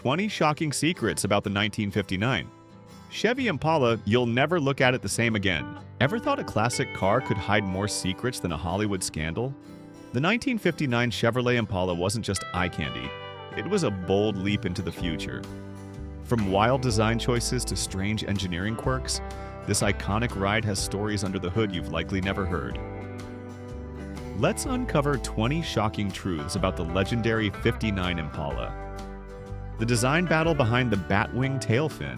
20 shocking secrets about the 1959 Chevy Impala. You'll never look at it the same again. Ever thought a classic car could hide more secrets than a Hollywood scandal? The 1959 Chevrolet Impala wasn't just eye candy. It was a bold leap into the future. From wild design choices to strange engineering quirks, this iconic ride has stories under the hood you've likely never heard. Let's uncover 20 shocking truths about the legendary 59 Impala. The design battle behind the Batwing tail fin.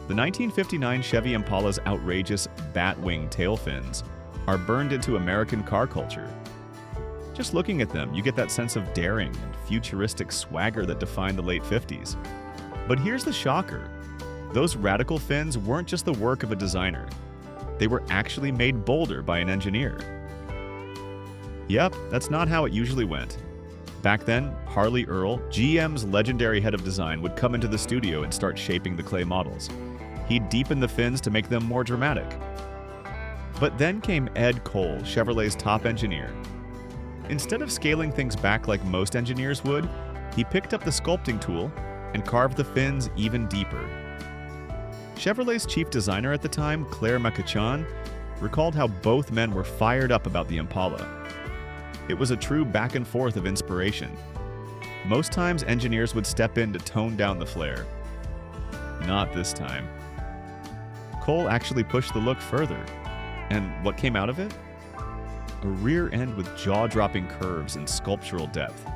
The 1959 Chevy Impala's outrageous Batwing tail fins are burned into American car culture. Just looking at them, you get that sense of daring and futuristic swagger that defined the late 50s. But here's the shocker. Those radical fins weren't just the work of a designer. They were actually made bolder by an engineer. Yep, that's not how it usually went. Back then, Harley Earl, GM's legendary head of design, would come into the studio and start shaping the clay models. He'd deepen the fins to make them more dramatic. But then came Ed Cole, Chevrolet's top engineer. Instead of scaling things back like most engineers would, he picked up the sculpting tool and carved the fins even deeper. Chevrolet's chief designer at the time, Claire McCachon, recalled how both men were fired up about the Impala. It was a true back and forth of inspiration. Most times, engineers would step in to tone down the flare. Not this time. Cole actually pushed the look further. And what came out of it? A rear end with jaw-dropping curves and sculptural depth.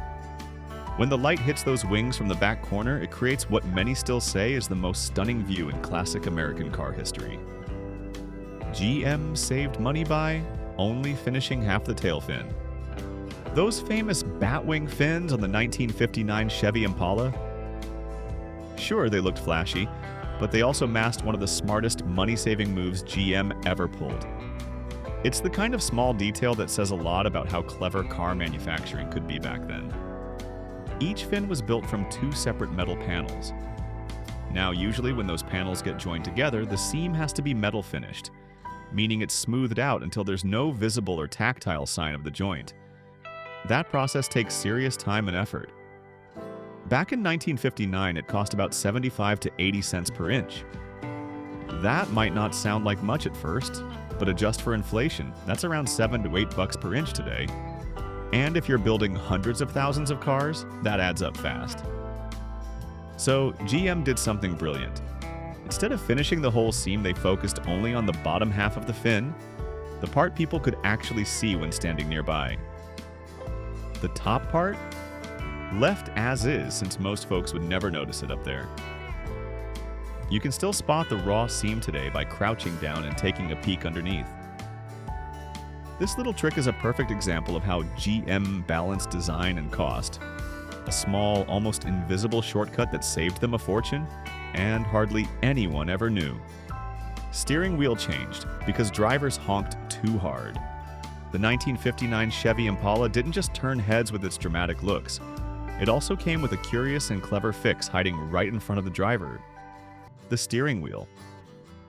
When the light hits those wings from the back corner, it creates what many still say is the most stunning view in classic American car history. GM saved money by only finishing half the tail fin. Those famous Batwing fins on the 1959 Chevy Impala? Sure, they looked flashy, but they also masked one of the smartest money-saving moves GM ever pulled. It's the kind of small detail that says a lot about how clever car manufacturing could be back then. Each fin was built from two separate metal panels. Now, usually when those panels get joined together, the seam has to be metal finished, meaning it's smoothed out until there's no visible or tactile sign of the joint. That process takes serious time and effort. Back in 1959, it cost about 75 to 80 cents per inch. That might not sound like much at first, but adjust for inflation, that's around $7 to $8 per inch today. And if you're building hundreds of thousands of cars, that adds up fast. So GM did something brilliant. Instead of finishing the whole seam, they focused only on the bottom half of the fin, the part people could actually see when standing nearby. The top part? Left as is, since most folks would never notice it up there. You can still spot the raw seam today by crouching down and taking a peek underneath. This little trick is a perfect example of how GM balanced design and cost. A small, almost invisible shortcut that saved them a fortune, and hardly anyone ever knew. Steering wheel changed because drivers honked too hard. The 1959 Chevy Impala didn't just turn heads with its dramatic looks. It also came with a curious and clever fix hiding right in front of the driver: the steering wheel.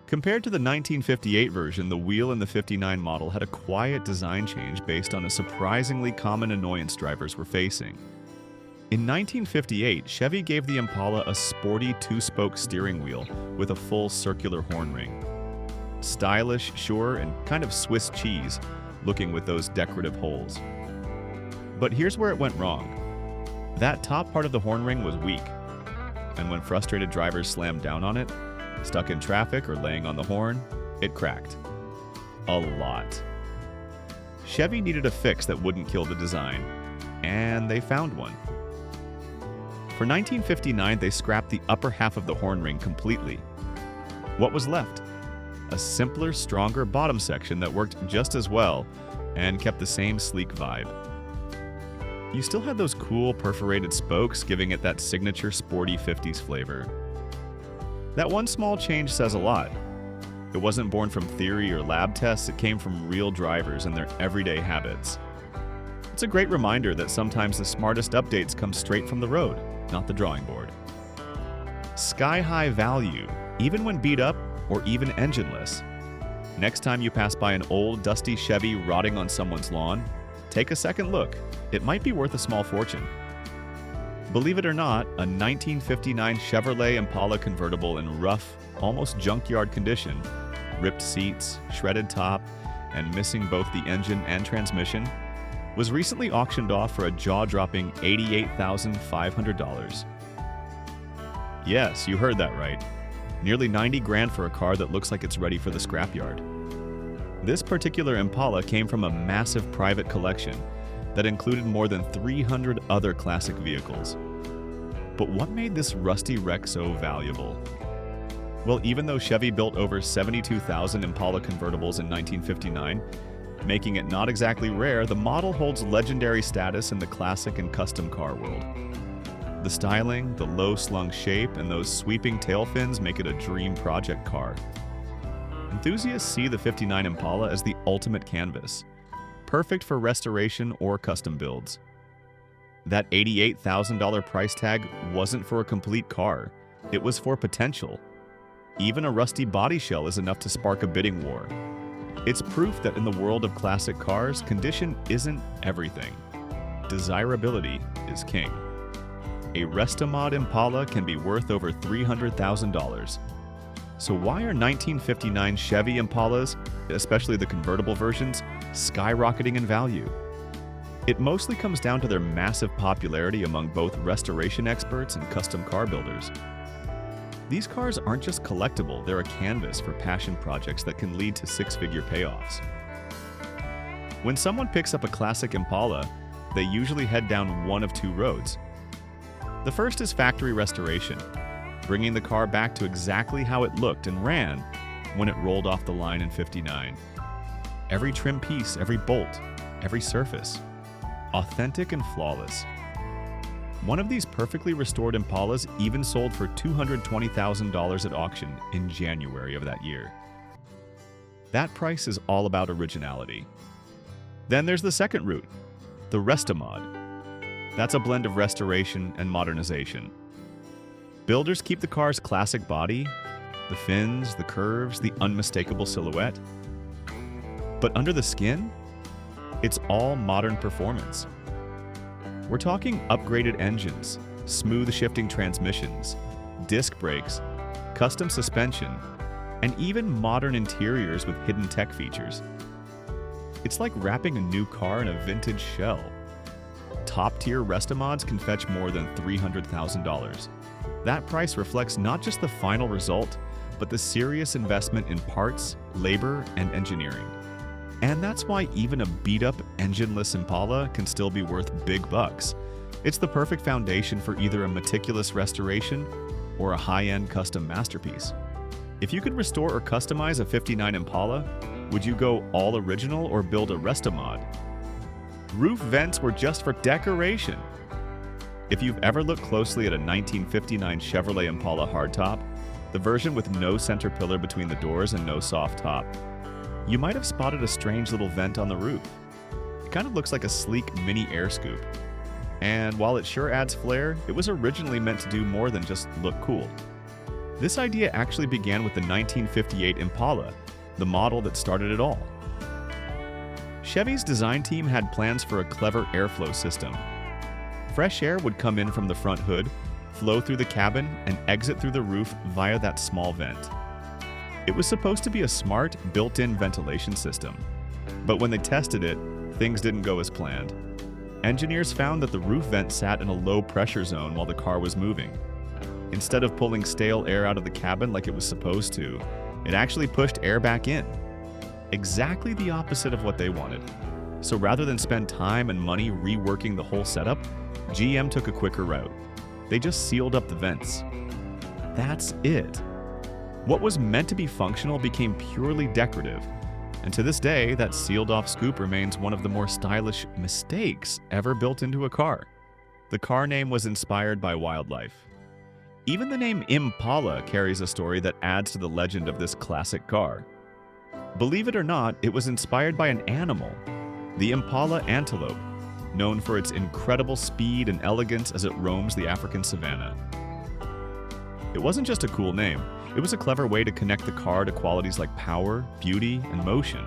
Compared to the 1958 version, the wheel in the 59 model had a quiet design change based on a surprisingly common annoyance drivers were facing. In 1958, Chevy gave the Impala a sporty two-spoke steering wheel with a full circular horn ring. Stylish, sure, and kind of Swiss cheese, looking with those decorative holes. But here's where it went wrong. That top part of the horn ring was weak, and when frustrated drivers slammed down on it, stuck in traffic or laying on the horn, it cracked. A lot. Chevy needed a fix that wouldn't kill the design, and they found one. For 1959, they scrapped the upper half of the horn ring completely. What was left? A simpler, stronger bottom section that worked just as well and kept the same sleek vibe. You still had those cool perforated spokes, giving it that signature sporty 50s flavor. That one small change says a lot. It wasn't born from theory or lab tests, it came from real drivers and their everyday habits. It's a great reminder that sometimes the smartest updates come straight from the road, not the drawing board. Sky-high value, even when beat up or even engineless. Next time you pass by an old, dusty Chevy rotting on someone's lawn, take a second look. It might be worth a small fortune. Believe it or not, a 1959 Chevrolet Impala convertible in rough, almost junkyard condition, ripped seats, shredded top, and missing both the engine and transmission, was recently auctioned off for a jaw-dropping $88,500. Yes, you heard that right. Nearly 90 grand for a car that looks like it's ready for the scrapyard. This particular Impala came from a massive private collection that included more than 300 other classic vehicles. But what made this rusty wreck so valuable? Well, even though Chevy built over 72,000 Impala convertibles in 1959, making it not exactly rare, the model holds legendary status in the classic and custom car world. The styling, the low-slung shape, and those sweeping tail fins make it a dream project car. Enthusiasts see the '59 Impala as the ultimate canvas, perfect for restoration or custom builds. That $88,000 price tag wasn't for a complete car, it was for potential. Even a rusty body shell is enough to spark a bidding war. It's proof that in the world of classic cars, condition isn't everything. Desirability is king. A Restomod Impala can be worth over $300,000. So why are 1959 Chevy Impalas, especially the convertible versions, skyrocketing in value? It mostly comes down to their massive popularity among both restoration experts and custom car builders. These cars aren't just collectible, they're a canvas for passion projects that can lead to six-figure payoffs. When someone picks up a classic Impala, they usually head down one of two roads. The first is factory restoration, bringing the car back to exactly how it looked and ran when it rolled off the line in '59. Every trim piece, every bolt, every surface, authentic and flawless. One of these perfectly restored Impalas even sold for $220,000 at auction in January of that year. That price is all about originality. Then there's the second route, the Restomod. That's a blend of restoration and modernization. Builders keep the car's classic body, the fins, the curves, the unmistakable silhouette. But under the skin, it's all modern performance. We're talking upgraded engines, smooth shifting transmissions, disc brakes, custom suspension, and even modern interiors with hidden tech features. It's like wrapping a new car in a vintage shell. Top-tier Restomods can fetch more than $300,000. That price reflects not just the final result, but the serious investment in parts, labor, and engineering. And that's why even a beat-up, engineless Impala can still be worth big bucks. It's the perfect foundation for either a meticulous restoration or a high-end custom masterpiece. If you could restore or customize a '59 Impala, would you go all original or build a Restomod? Roof vents were just for decoration. If you've ever looked closely at a 1959 Chevrolet Impala hardtop, the version with no center pillar between the doors and no soft top, you might have spotted a strange little vent on the roof. It kind of looks like a sleek mini air scoop. And while it sure adds flair, it was originally meant to do more than just look cool. This idea actually began with the 1958 Impala, the model that started it all. Chevy's design team had plans for a clever airflow system. Fresh air would come in from the front hood, flow through the cabin, and exit through the roof via that small vent. It was supposed to be a smart, built-in ventilation system. But when they tested it, things didn't go as planned. Engineers found that the roof vent sat in a low pressure zone while the car was moving. Instead of pulling stale air out of the cabin like it was supposed to, it actually pushed air back in. Exactly the opposite of what they wanted. So rather than spend time and money reworking the whole setup, GM took a quicker route. They just sealed up the vents. That's it. What was meant to be functional became purely decorative, and to this day, that sealed-off scoop remains one of the more stylish mistakes ever built into a car. The car name was inspired by wildlife. Even the name Impala carries a story that adds to the legend of this classic car. Believe it or not, it was inspired by an animal, the Impala antelope, known for its incredible speed and elegance as it roams the African savanna. It wasn't just a cool name, it was a clever way to connect the car to qualities like power, beauty, and motion.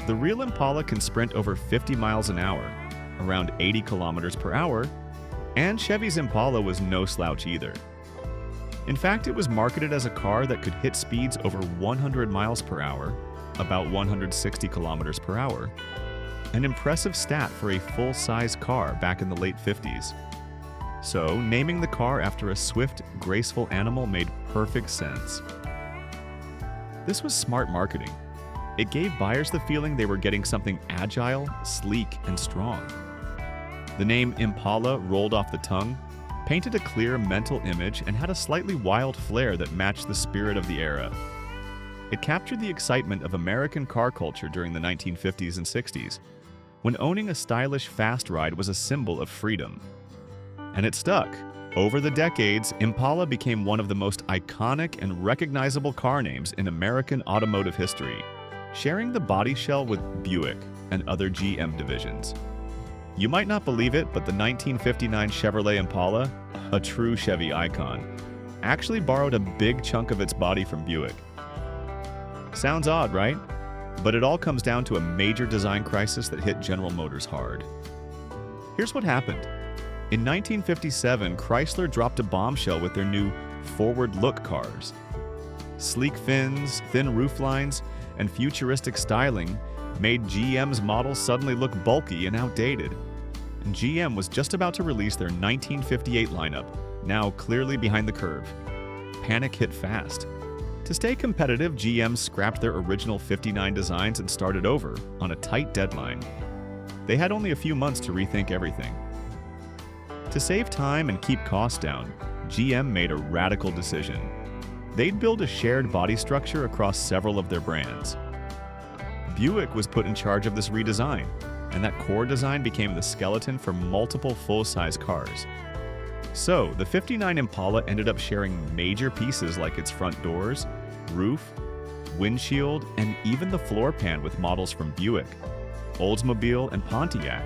The real Impala can sprint over 50 miles an hour, around 80 kilometers per hour, And Chevy's Impala was no slouch either. In fact, it was marketed as a car that could hit speeds over 100 miles per hour, about 160 kilometers per hour, an impressive stat for a full-size car back in the late 50s. So, naming the car after a swift, graceful animal made perfect sense. This was smart marketing. It gave buyers the feeling they were getting something agile, sleek, and strong. The name Impala rolled off the tongue, painted a clear mental image, and had a slightly wild flair that matched the spirit of the era. It captured the excitement of American car culture during the 1950s and 60s, when owning a stylish fast ride was a symbol of freedom. And it stuck. Over the decades, Impala became one of the most iconic and recognizable car names in American automotive history, sharing the body shell with Buick and other GM divisions. You might not believe it, but the 1959 Chevrolet Impala, a true Chevy icon, actually borrowed a big chunk of its body from Buick. Sounds odd, right? But it all comes down to a major design crisis that hit General Motors hard. Here's what happened. In 1957, Chrysler dropped a bombshell with their new forward-look cars. Sleek fins, thin rooflines, and futuristic styling made GM's models suddenly look bulky and outdated. And GM was just about to release their 1958 lineup, now clearly behind the curve. Panic hit fast. To stay competitive, GM scrapped their original 59 designs and started over on a tight deadline. They had only a few months to rethink everything. To save time and keep costs down, GM made a radical decision. They'd build a shared body structure across several of their brands. Buick was put in charge of this redesign, and that core design became the skeleton for multiple full-size cars. So, the 59 Impala ended up sharing major pieces like its front doors, roof, windshield, and even the floor pan with models from Buick, Oldsmobile, and Pontiac.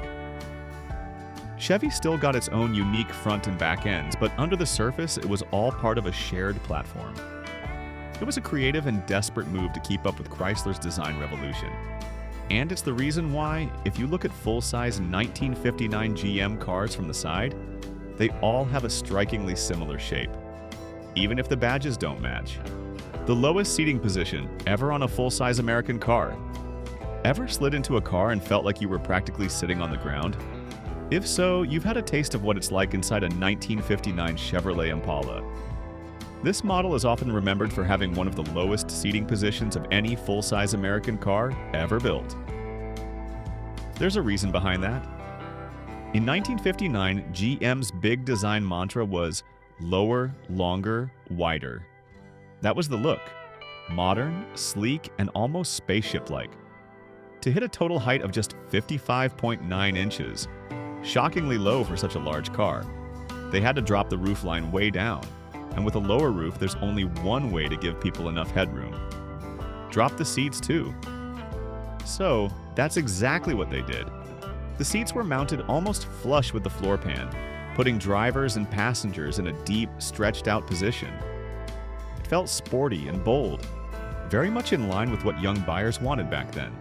Chevy still got its own unique front and back ends, but under the surface, it was all part of a shared platform. It was a creative and desperate move to keep up with Chrysler's design revolution. And it's the reason why, if you look at full-size 1959 GM cars from the side, they all have a strikingly similar shape, even if the badges don't match. The lowest seating position ever on a full-size American car. Ever slid into a car and felt like you were practically sitting on the ground? If so, you've had a taste of what it's like inside a 1959 Chevrolet Impala. This model is often remembered for having one of the lowest seating positions of any full-size American car ever built. There's a reason behind that. In 1959, GM's big design mantra was lower, longer, wider. That was the look. Modern, sleek, and almost spaceship-like. To hit a total height of just 55.9 inches, shockingly low for such a large car, they had to drop the roofline way down, and with a lower roof, there's only one way to give people enough headroom. Drop the seats too. So, that's exactly what they did. The seats were mounted almost flush with the floor pan, putting drivers and passengers in a deep, stretched-out position. It felt sporty and bold, very much in line with what young buyers wanted back then.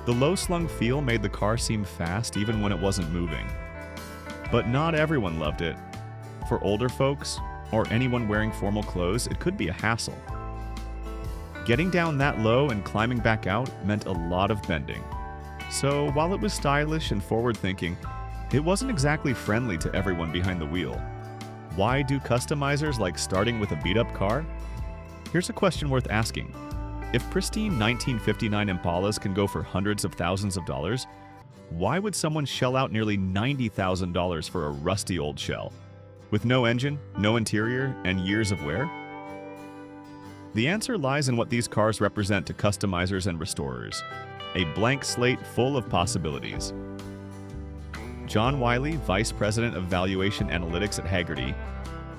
The low-slung feel made the car seem fast even when it wasn't moving. But not everyone loved it. For older folks, or anyone wearing formal clothes, it could be a hassle. Getting down that low and climbing back out meant a lot of bending. So while it was stylish and forward-thinking, it wasn't exactly friendly to everyone behind the wheel. Why do customizers like starting with a beat-up car? Here's a question worth asking. If pristine 1959 Impalas can go for hundreds of thousands of dollars, why would someone shell out nearly $90,000 for a rusty old shell? With no engine, no interior, and years of wear? The answer lies in what these cars represent to customizers and restorers. A blank slate full of possibilities. John Wiley, Vice President of Valuation Analytics at Hagerty,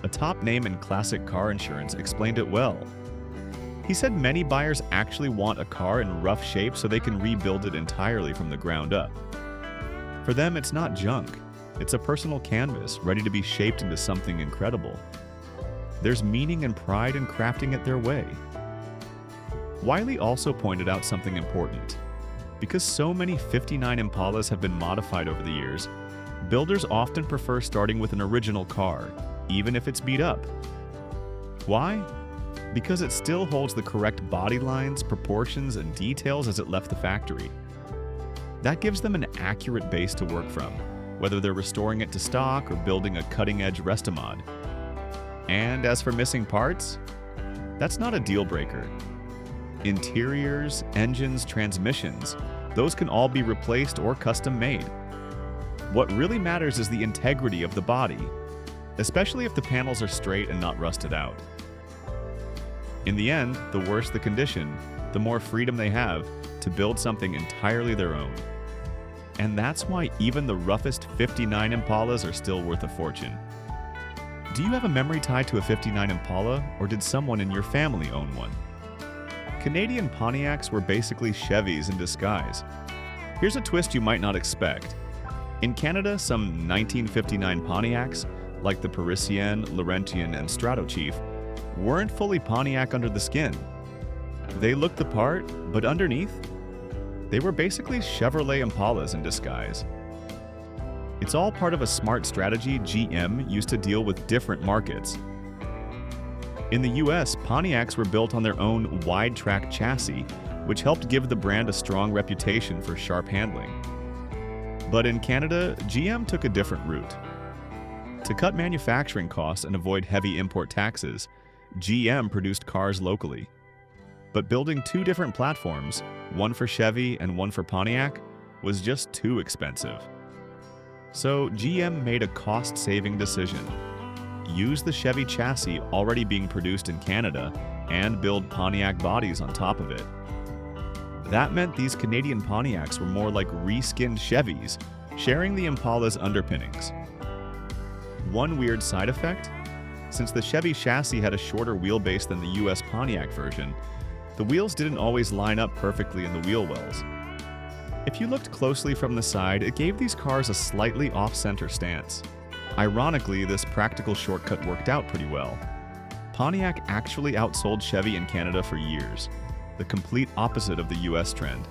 a top name in classic car insurance, explained it well. He said many buyers actually want a car in rough shape so they can rebuild it entirely from the ground up. For them, it's not junk. It's a personal canvas ready to be shaped into something incredible. There's meaning and pride in crafting it their way. Wiley also pointed out something important. Because so many 59 Impalas have been modified over the years, builders often prefer starting with an original car, even if it's beat up. Why? Because it still holds the correct body lines, proportions, and details as it left the factory. That gives them an accurate base to work from, whether they're restoring it to stock or building a cutting-edge Restomod. And as for missing parts, that's not a deal breaker. Interiors, engines, transmissions, those can all be replaced or custom made. What really matters is the integrity of the body, especially if the panels are straight and not rusted out. In the end, the worse the condition, the more freedom they have to build something entirely their own. And that's why even the roughest 59 Impalas are still worth a fortune. Do you have a memory tied to a 59 Impala, or did someone in your family own one? Canadian Pontiacs were basically Chevys in disguise. Here's a twist you might not expect. In Canada, some 1959 Pontiacs, like the Parisienne, Laurentian, and Stratochief, weren't fully Pontiac under the skin. They looked the part, but underneath, they were basically Chevrolet Impalas in disguise. It's all part of a smart strategy GM used to deal with different markets. In the US, Pontiacs were built on their own wide-track chassis, which helped give the brand a strong reputation for sharp handling. But in Canada, GM took a different route. To cut manufacturing costs and avoid heavy import taxes, GM produced cars locally. But building two different platforms, one for Chevy and one for Pontiac, was just too expensive. So GM made a cost-saving decision. Use the Chevy chassis already being produced in Canada and build Pontiac bodies on top of it. That meant these Canadian Pontiacs were more like reskinned Chevys, sharing the Impala's underpinnings. One weird side effect? Since the Chevy chassis had a shorter wheelbase than the US Pontiac version, the wheels didn't always line up perfectly in the wheel wells. If you looked closely from the side, it gave these cars a slightly off-center stance. Ironically, this practical shortcut worked out pretty well. Pontiac actually outsold Chevy in Canada for years, the complete opposite of the US trend.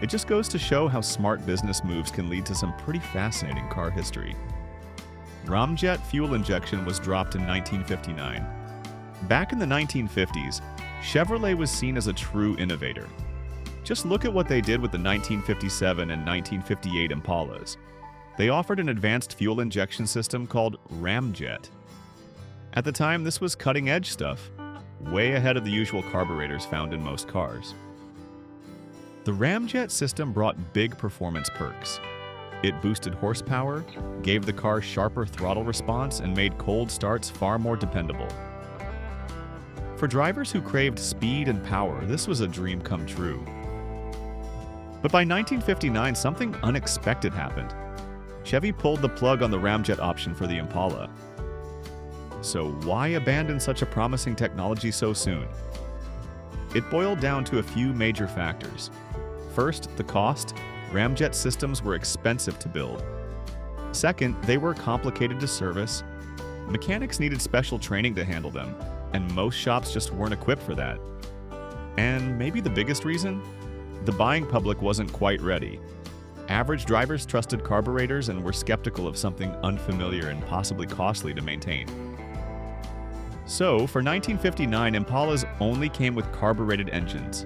It just goes to show how smart business moves can lead to some pretty fascinating car history. Ramjet fuel injection was dropped in 1959. Back in the 1950s, Chevrolet was seen as a true innovator. Just look at what they did with the 1957 and 1958 Impalas. They offered an advanced fuel injection system called Ramjet. At the time, this was cutting-edge stuff, way ahead of the usual carburetors found in most cars. The Ramjet system brought big performance perks. It boosted horsepower, gave the car sharper throttle response, and made cold starts far more dependable. For drivers who craved speed and power, this was a dream come true. But by 1959, something unexpected happened. Chevy pulled the plug on the Ramjet option for the Impala. So why abandon such a promising technology so soon? It boiled down to a few major factors. First, the cost. Ramjet systems were expensive to build. Second, they were complicated to service. Mechanics needed special training to handle them, and most shops just weren't equipped for that. And maybe the biggest reason? The buying public wasn't quite ready. Average drivers trusted carburetors and were skeptical of something unfamiliar and possibly costly to maintain. So, for 1959, Impalas only came with carbureted engines.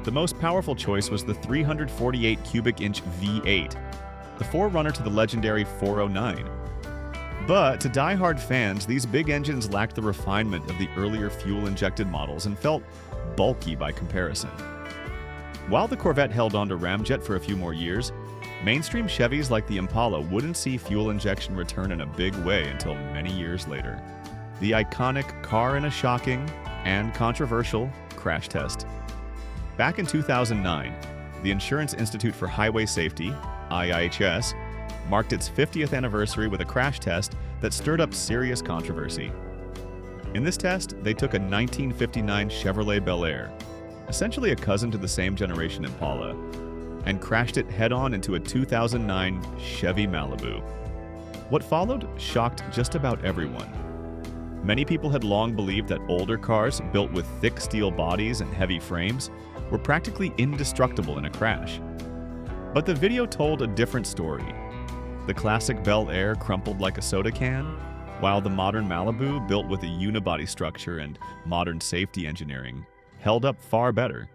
The most powerful choice was the 348 cubic inch V8, the forerunner to the legendary 409. But to die-hard fans, these big engines lacked the refinement of the earlier fuel-injected models and felt bulky by comparison. While the Corvette held on to Ramjet for a few more years, mainstream Chevys like the Impala wouldn't see fuel injection return in a big way until many years later. The iconic car in a shocking and controversial crash test. Back in 2009, the Insurance Institute for Highway Safety, IIHS, marked its 50th anniversary with a crash test that stirred up serious controversy. In this test, they took a 1959 Chevrolet Bel Air, essentially a cousin to the same generation Impala, and crashed it head-on into a 2009 Chevy Malibu. What followed shocked just about everyone. Many people had long believed that older cars built with thick steel bodies and heavy frames were practically indestructible in a crash. But the video told a different story. The classic Bel Air crumpled like a soda can, while the modern Malibu, built with a unibody structure and modern safety engineering, held up far better.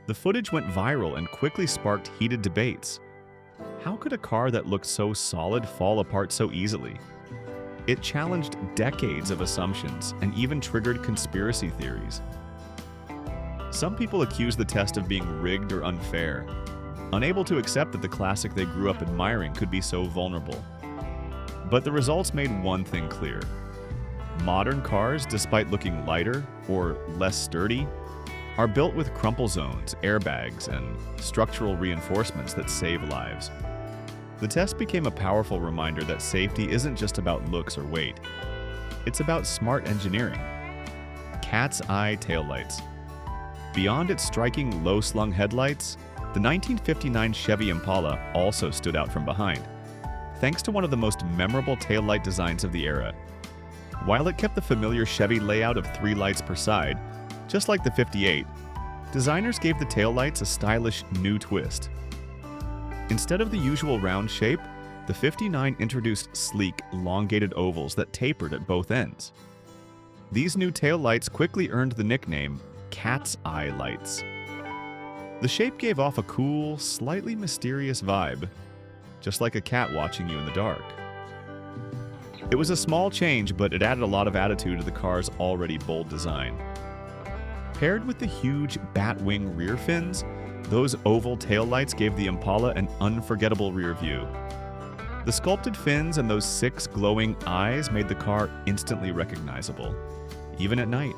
The footage went viral and quickly sparked heated debates. How could a car that looked so solid fall apart so easily? It challenged decades of assumptions and even triggered conspiracy theories. Some people accused the test of being rigged or unfair, unable to accept that the classic they grew up admiring could be so vulnerable. But the results made one thing clear. Modern cars, despite looking lighter or less sturdy, are built with crumple zones, airbags, and structural reinforcements that save lives. The test became a powerful reminder that safety isn't just about looks or weight. It's about smart engineering. Cat's eye taillights. Beyond its striking low-slung headlights, the 1959 Chevy Impala also stood out from behind, thanks to one of the most memorable taillight designs of the era. While it kept the familiar Chevy layout of 3 lights per side, just like the 58, designers gave the taillights a stylish new twist. Instead of the usual round shape, the 59 introduced sleek, elongated ovals that tapered at both ends. These new taillights quickly earned the nickname Cat's Eye Lights. The shape gave off a cool, slightly mysterious vibe, just like a cat watching you in the dark. It was a small change, but it added a lot of attitude to the car's already bold design. Paired with the huge bat-wing rear fins, those oval taillights gave the Impala an unforgettable rear view. The sculpted fins and those 6 glowing eyes made the car instantly recognizable, even at night.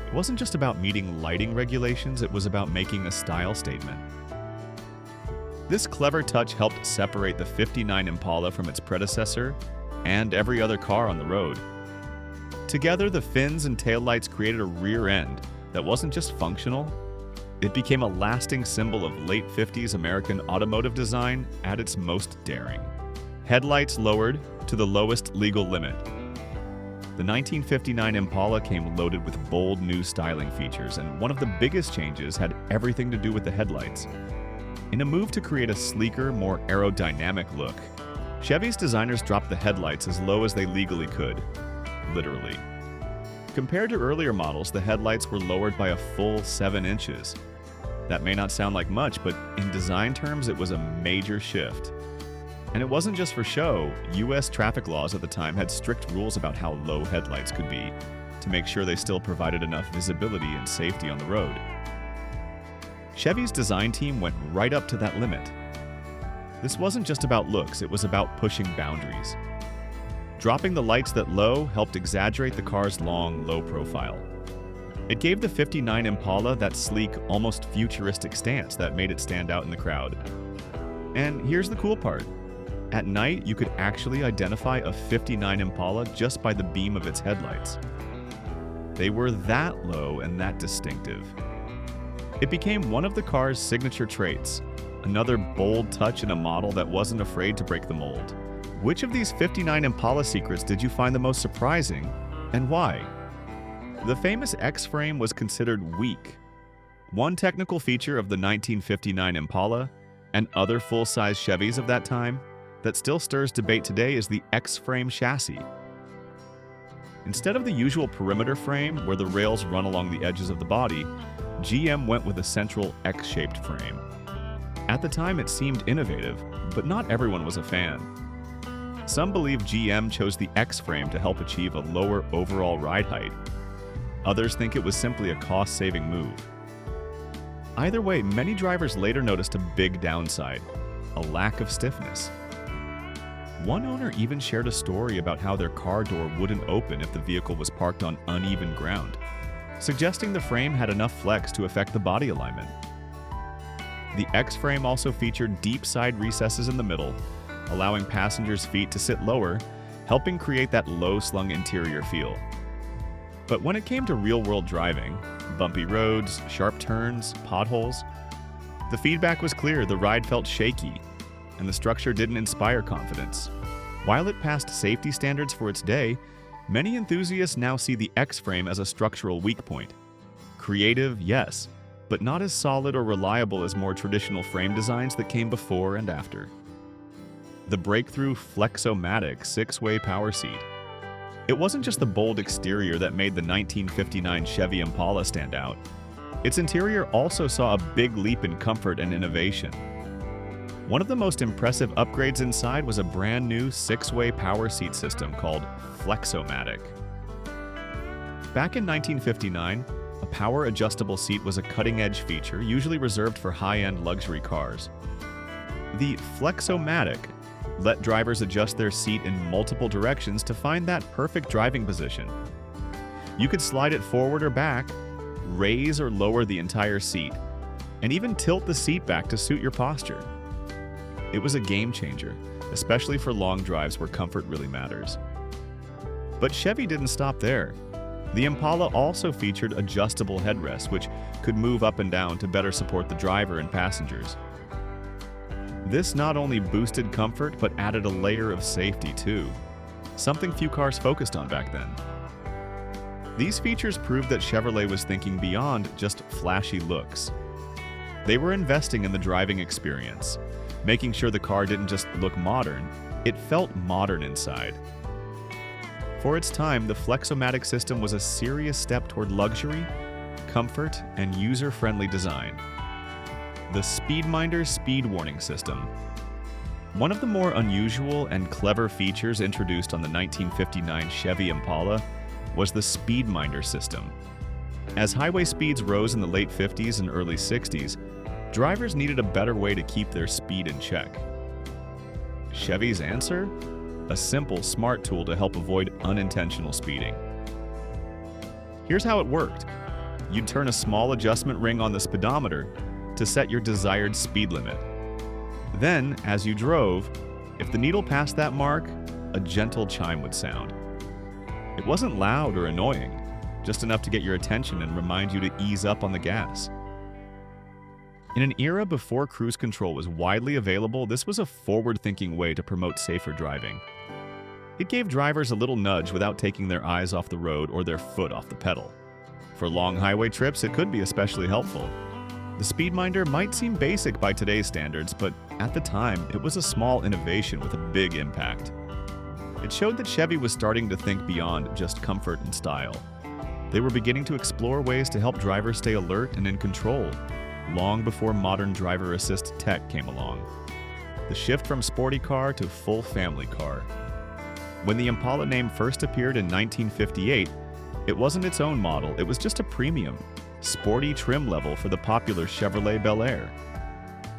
It wasn't just about meeting lighting regulations, it was about making a style statement. This clever touch helped separate the 59 Impala from its predecessor and every other car on the road. Together, the fins and taillights created a rear end that wasn't just functional, it became a lasting symbol of late 50s American automotive design at its most daring. Headlights lowered to the lowest legal limit. The 1959 Impala came loaded with bold new styling features, and one of the biggest changes had everything to do with the headlights. In a move to create a sleeker, more aerodynamic look, Chevy's designers dropped the headlights as low as they legally could, literally. Compared to earlier models, the headlights were lowered by a full 7 inches. That may not sound like much, but in design terms, it was a major shift. And it wasn't just for show. US traffic laws at the time had strict rules about how low headlights could be, to make sure they still provided enough visibility and safety on the road. Chevy's design team went right up to that limit. This wasn't just about looks, it was about pushing boundaries. Dropping the lights that low helped exaggerate the car's long, low profile. It gave the 59 Impala that sleek, almost futuristic stance that made it stand out in the crowd. And here's the cool part. At night, you could actually identify a 59 Impala just by the beam of its headlights. They were that low and that distinctive. It became one of the car's signature traits, another bold touch in a model that wasn't afraid to break the mold. Which of these 59 Impala secrets did you find the most surprising, and why? The famous X-frame was considered weak. One technical feature of the 1959 Impala, and other full-size Chevys of that time, that still stirs debate today is the X-frame chassis. Instead of the usual perimeter frame, where the rails run along the edges of the body, GM went with a central X-shaped frame. At the time, it seemed innovative, but not everyone was a fan. Some believe GM chose the X-frame to help achieve a lower overall ride height. Others think it was simply a cost-saving move. Either way, many drivers later noticed a big downside: a lack of stiffness. One owner even shared a story about how their car door wouldn't open if the vehicle was parked on uneven ground, suggesting the frame had enough flex to affect the body alignment. The X-frame also featured deep side recesses in the middle, allowing passengers' feet to sit lower, helping create that low-slung interior feel. But when it came to real-world driving, bumpy roads, sharp turns, potholes, the feedback was clear: the ride felt shaky, and the structure didn't inspire confidence. While it passed safety standards for its day, many enthusiasts now see the X-frame as a structural weak point. Creative, yes, but not as solid or reliable as more traditional frame designs that came before and after. the breakthrough Flexomatic 6-way power seat. It wasn't just the bold exterior that made the 1959 Chevy Impala stand out. Its interior also saw a big leap in comfort and innovation. One of the most impressive upgrades inside was a brand new 6-way power seat system called Flexomatic. Back in 1959, a power adjustable seat was a cutting-edge feature usually reserved for high-end luxury cars. The Flexomatic let drivers adjust their seat in multiple directions to find that perfect driving position. You could slide it forward or back, raise or lower the entire seat, and even tilt the seat back to suit your posture. It was a game changer, especially for long drives where comfort really matters. But Chevy didn't stop there. The Impala also featured adjustable headrests, which could move up and down to better support the driver and passengers. This not only boosted comfort, but added a layer of safety too, something few cars focused on back then. These features proved that Chevrolet was thinking beyond just flashy looks. They were investing in the driving experience, making sure the car didn't just look modern, it felt modern inside. For its time, the Flexomatic system was a serious step toward luxury, comfort, and user-friendly design. The Speedminder speed warning system. One of the more unusual and clever features introduced on the 1959 Chevy Impala was the Speedminder system. As highway speeds rose in the late 50s and early 60s, drivers needed a better way to keep their speed in check. Chevy's answer? A simple, smart tool to help avoid unintentional speeding. Here's how it worked. You'd turn a small adjustment ring on the speedometer to set your desired speed limit. Then, as you drove, if the needle passed that mark, a gentle chime would sound. It wasn't loud or annoying, just enough to get your attention and remind you to ease up on the gas. In an era before cruise control was widely available, this was a forward-thinking way to promote safer driving. It gave drivers a little nudge without taking their eyes off the road or their foot off the pedal. For long highway trips, it could be especially helpful. The Speedminder might seem basic by today's standards, but at the time, it was a small innovation with a big impact. It showed that Chevy was starting to think beyond just comfort and style. They were beginning to explore ways to help drivers stay alert and in control, long before modern driver assist tech came along. The shift from sporty car to full family car. When the Impala name first appeared in 1958, it wasn't its own model, it was just a premium, sporty trim level for the popular Chevrolet Bel Air.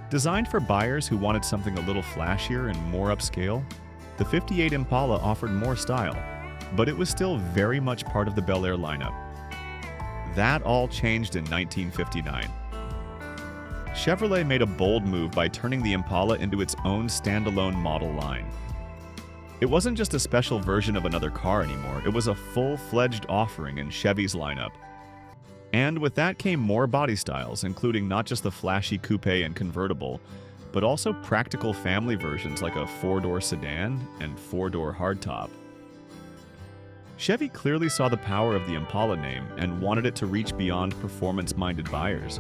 Designed for buyers who wanted something a little flashier and more upscale, the '58 Impala offered more style, but it was still very much part of the Bel Air lineup. That all changed in 1959. Chevrolet made a bold move by turning the Impala into its own standalone model line. It wasn't just a special version of another car anymore, it was a full-fledged offering in Chevy's lineup. And with that came more body styles, including not just the flashy coupe and convertible, but also practical family versions like a 4-door sedan and 4-door hardtop. Chevy clearly saw the power of the Impala name and wanted it to reach beyond performance-minded buyers.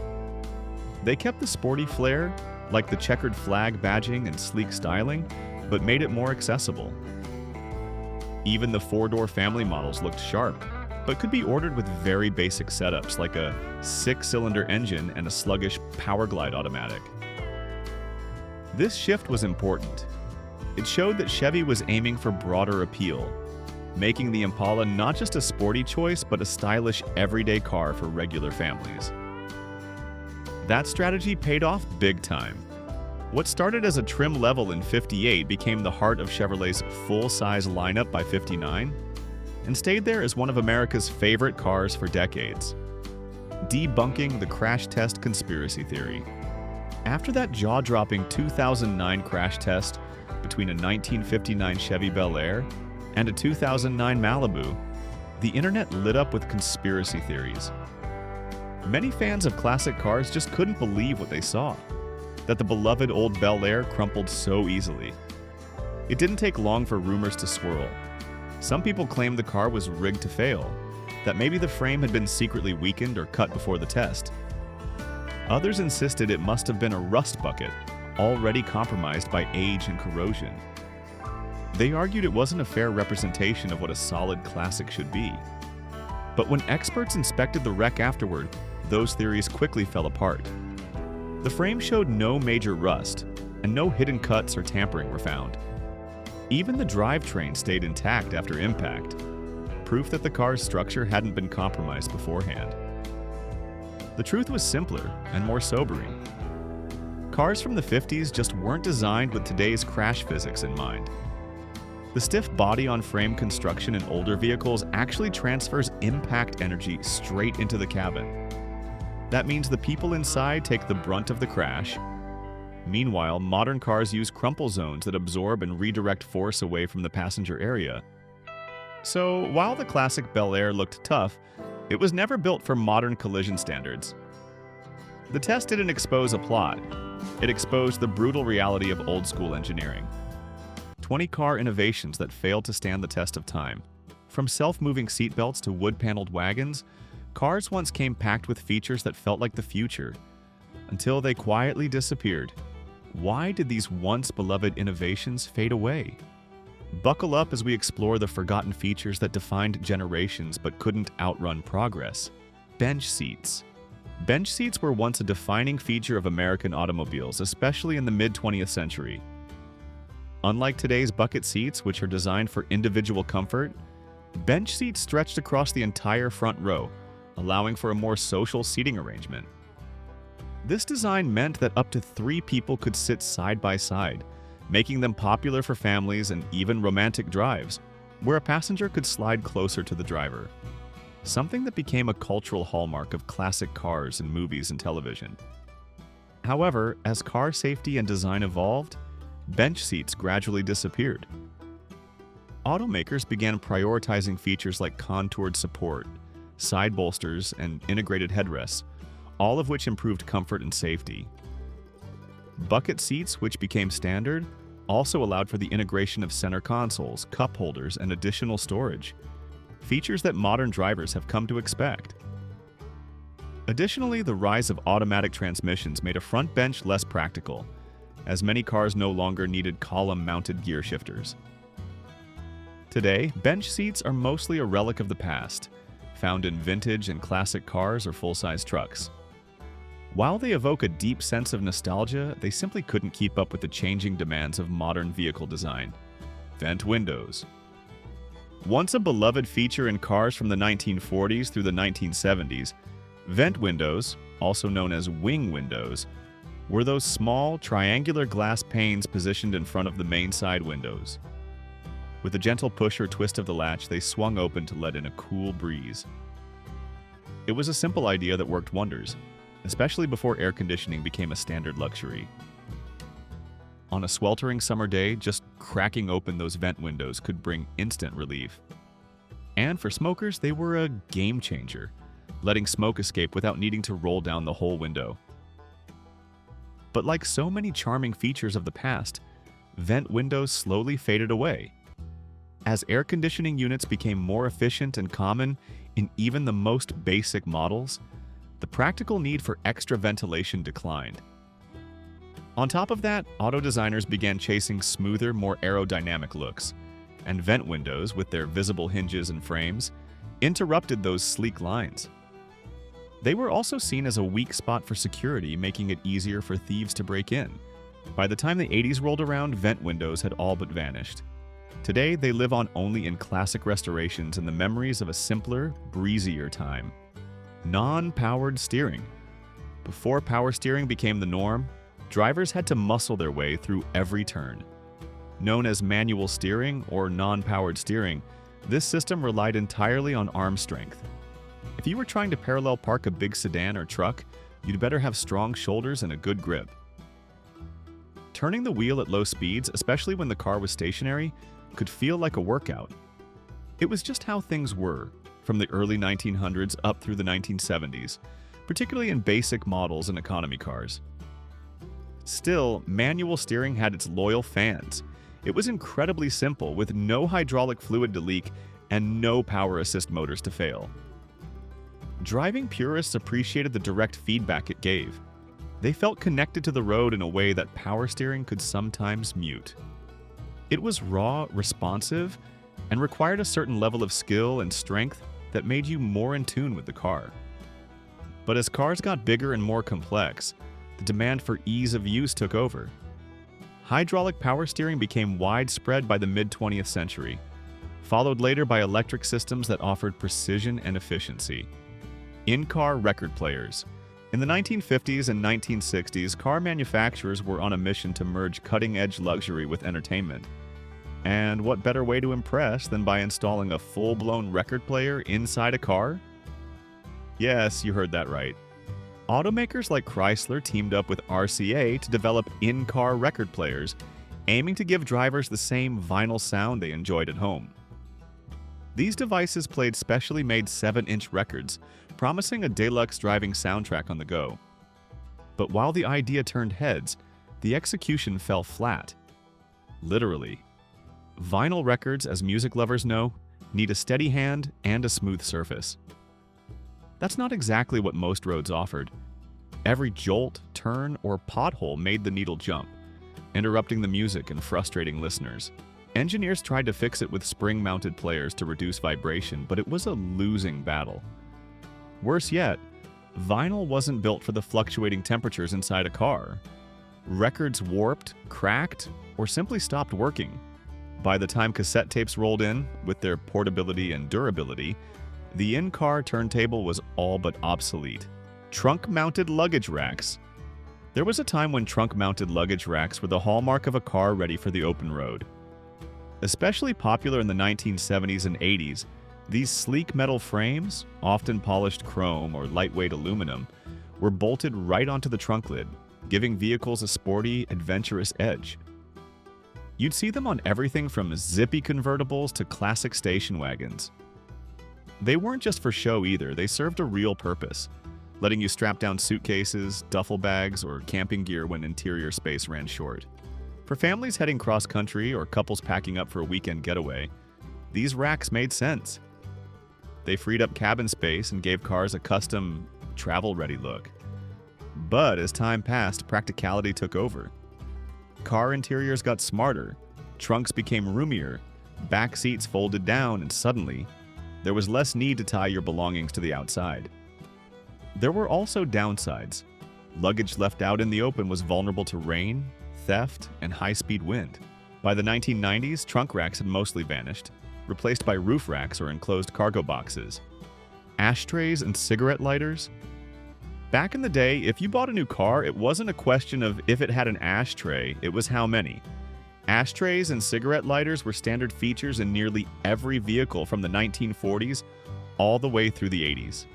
They kept the sporty flair, like the checkered flag badging and sleek styling, but made it more accessible. Even the 4-door family models looked sharp, but could be ordered with very basic setups like a 6-cylinder engine and a sluggish Powerglide automatic. This shift was important. It showed that Chevy was aiming for broader appeal, making the Impala not just a sporty choice, but a stylish everyday car for regular families. That strategy paid off big time. What started as a trim level in '58 became the heart of Chevrolet's full-size lineup by '59, and stayed there as one of America's favorite cars for decades. Debunking the crash test conspiracy theory. After that jaw-dropping 2009 crash test between a 1959 Chevy Bel Air and a 2009 Malibu, the internet lit up with conspiracy theories. Many fans of classic cars just couldn't believe what they saw, that the beloved old Bel Air crumpled so easily. It didn't take long for rumors to swirl. Some people claimed the car was rigged to fail, that maybe the frame had been secretly weakened or cut before the test. Others insisted it must have been a rust bucket, already compromised by age and corrosion. They argued it wasn't a fair representation of what a solid classic should be. But when experts inspected the wreck afterward, those theories quickly fell apart. The frame showed no major rust, and no hidden cuts or tampering were found. Even the drivetrain stayed intact after impact, proof that the car's structure hadn't been compromised beforehand. The truth was simpler and more sobering. Cars from the 50s just weren't designed with today's crash physics in mind. The stiff body-on-frame construction in older vehicles actually transfers impact energy straight into the cabin. That means the people inside take the brunt of the crash. Meanwhile, modern cars use crumple zones that absorb and redirect force away from the passenger area. So, while the classic Bel Air looked tough, it was never built for modern collision standards. The test didn't expose a plot. It exposed the brutal reality of old-school engineering. 20 car innovations that failed to stand the test of time. From self-moving seatbelts to wood-paneled wagons, cars once came packed with features that felt like the future, until they quietly disappeared. Why did these once-beloved innovations fade away? Buckle up as we explore the forgotten features that defined generations but couldn't outrun progress. Bench seats. Bench seats were once a defining feature of American automobiles, especially in the mid-20th century. Unlike today's bucket seats, which are designed for individual comfort, bench seats stretched across the entire front row, allowing for a more social seating arrangement. This design meant that up to 3 people could sit side by side, making them popular for families and even romantic drives, where a passenger could slide closer to the driver. Something that became a cultural hallmark of classic cars in movies and television. However, as car safety and design evolved, bench seats gradually disappeared. Automakers began prioritizing features like contoured support, side bolsters, and integrated headrests, all of which improved comfort and safety. Bucket seats, which became standard, also allowed for the integration of center consoles, cup holders, and additional storage, features that modern drivers have come to expect. Additionally, the rise of automatic transmissions made a front bench less practical, as many cars no longer needed column-mounted gear shifters. Today, bench seats are mostly a relic of the past, found in vintage and classic cars or full-size trucks. While they evoke a deep sense of nostalgia, they simply couldn't keep up with the changing demands of modern vehicle design. Vent windows. Once a beloved feature in cars from the 1940s through the 1970s, vent windows, also known as wing windows, were those small, triangular glass panes positioned in front of the main side windows. With a gentle push or twist of the latch, they swung open to let in a cool breeze. It was a simple idea that worked wonders, especially before air conditioning became a standard luxury. On a sweltering summer day, just cracking open those vent windows could bring instant relief. And for smokers, they were a game changer, letting smoke escape without needing to roll down the whole window. But like so many charming features of the past, vent windows slowly faded away. As air conditioning units became more efficient and common in even the most basic models, the practical need for extra ventilation declined. On top of that, auto designers began chasing smoother, more aerodynamic looks, and vent windows, with their visible hinges and frames, interrupted those sleek lines. They were also seen as a weak spot for security, making it easier for thieves to break in. By the time the 80s rolled around, vent windows had all but vanished. Today, they live on only in classic restorations and the memories of a simpler, breezier time. Non-powered steering. Before power steering became the norm, drivers had to muscle their way through every turn. Known as manual steering or non-powered steering, this system relied entirely on arm strength. If you were trying to parallel park a big sedan or truck, you'd better have strong shoulders and a good grip. Turning the wheel at low speeds, especially when the car was stationary, could feel like a workout. It was just how things were, from the early 1900s up through the 1970s, particularly in basic models and economy cars. Still, manual steering had its loyal fans. It was incredibly simple, with no hydraulic fluid to leak and no power assist motors to fail. Driving purists appreciated the direct feedback it gave. They felt connected to the road in a way that power steering could sometimes mute. It was raw, responsive, and required a certain level of skill and strength that made you more in tune with the car. But as cars got bigger and more complex, the demand for ease of use took over. Hydraulic power steering became widespread by the mid-20th century, followed later by electric systems that offered precision and efficiency. In-car record players. In the 1950s and 1960s, car manufacturers were on a mission to merge cutting-edge luxury with entertainment. And what better way to impress than by installing a full-blown record player inside a car? Yes, you heard that right. Automakers like Chrysler teamed up with RCA to develop in-car record players, aiming to give drivers the same vinyl sound they enjoyed at home. These devices played specially made 7-inch records, promising a deluxe driving soundtrack on the go. But while the idea turned heads, the execution fell flat. Literally. Vinyl records, as music lovers know, need a steady hand and a smooth surface. That's not exactly what most roads offered. Every jolt, turn, or pothole made the needle jump, interrupting the music and frustrating listeners. Engineers tried to fix it with spring-mounted players to reduce vibration, but it was a losing battle. Worse yet, vinyl wasn't built for the fluctuating temperatures inside a car. Records warped, cracked, or simply stopped working. By the time cassette tapes rolled in, with their portability and durability, the in-car turntable was all but obsolete. Trunk-mounted luggage racks. There was a time when trunk-mounted luggage racks were the hallmark of a car ready for the open road. Especially popular in the 1970s and 80s, these sleek metal frames, often polished chrome or lightweight aluminum, were bolted right onto the trunk lid, giving vehicles a sporty, adventurous edge. You'd see them on everything from zippy convertibles to classic station wagons. They weren't just for show either, they served a real purpose, letting you strap down suitcases, duffel bags, or camping gear when interior space ran short. For families heading cross-country or couples packing up for a weekend getaway, these racks made sense. They freed up cabin space and gave cars a custom, travel-ready look. But as time passed, practicality took over. Car interiors got smarter, trunks became roomier, back seats folded down, and suddenly, there was less need to tie your belongings to the outside. There were also downsides. Luggage left out in the open was vulnerable to rain, theft, and high-speed wind. By the 1990s, trunk racks had mostly vanished, replaced by roof racks or enclosed cargo boxes. Ashtrays and cigarette lighters. Back in the day, if you bought a new car, it wasn't a question of if it had an ashtray, it was how many. Ashtrays and cigarette lighters were standard features in nearly every vehicle from the 1940s all the way through the 80s.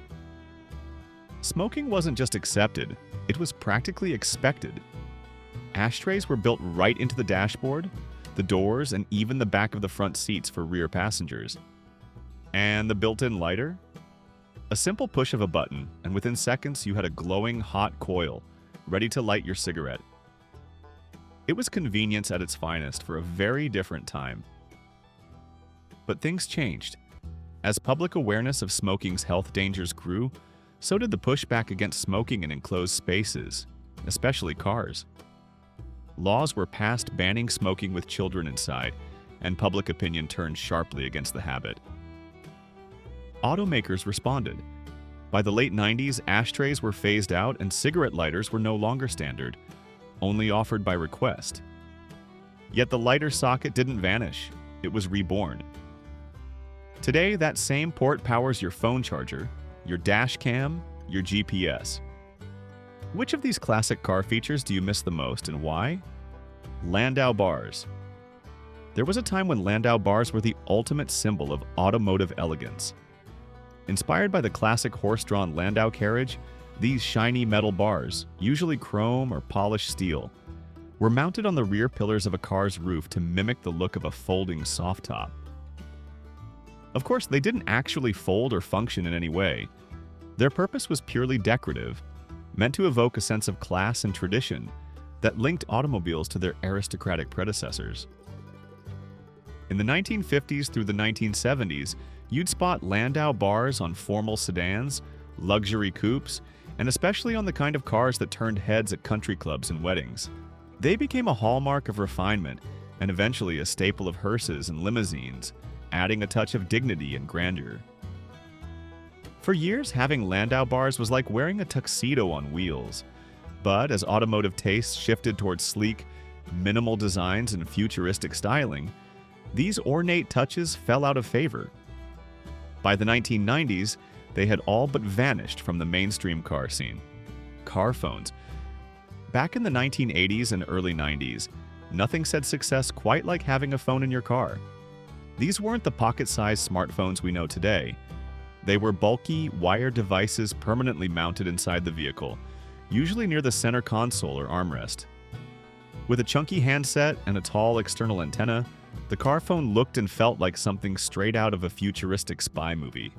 Smoking wasn't just accepted, it was practically expected. Ashtrays were built right into the dashboard, the doors, and even the back of the front seats for rear passengers. And the built-in lighter? A simple push of a button, and within seconds you had a glowing hot coil, ready to light your cigarette. It was convenience at its finest for a very different time. But things changed. As public awareness of smoking's health dangers grew, so did the pushback against smoking in enclosed spaces, especially cars. Laws were passed banning smoking with children inside, and public opinion turned sharply against the habit. Automakers responded. By the late 90s, ashtrays were phased out and cigarette lighters were no longer standard, only offered by request. Yet the lighter socket didn't vanish, it was reborn. Today, that same port powers your phone charger, your dash cam, your GPS. Which of these classic car features do you miss the most and why? Landau bars. There was a time when Landau bars were the ultimate symbol of automotive elegance. Inspired by the classic horse-drawn Landau carriage, these shiny metal bars, usually chrome or polished steel, were mounted on the rear pillars of a car's roof to mimic the look of a folding soft top. Of course, they didn't actually fold or function in any way. Their purpose was purely decorative, meant to evoke a sense of class and tradition that linked automobiles to their aristocratic predecessors. In the 1950s through the 1970s, you'd spot Landau bars on formal sedans, luxury coupes, and especially on the kind of cars that turned heads at country clubs and weddings. They became a hallmark of refinement and eventually a staple of hearses and limousines, adding a touch of dignity and grandeur. For years, having Landau bars was like wearing a tuxedo on wheels. But as automotive tastes shifted towards sleek, minimal designs and futuristic styling, these ornate touches fell out of favor. By the 1990s, they had all but vanished from the mainstream car scene. Car phones. Back in the 1980s and early 90s, nothing said success quite like having a phone in your car. These weren't the pocket-sized smartphones we know today. They were bulky, wired devices permanently mounted inside the vehicle, usually near the center console or armrest. With a chunky handset and a tall external antenna, the car phone looked and felt like something straight out of a futuristic spy movie.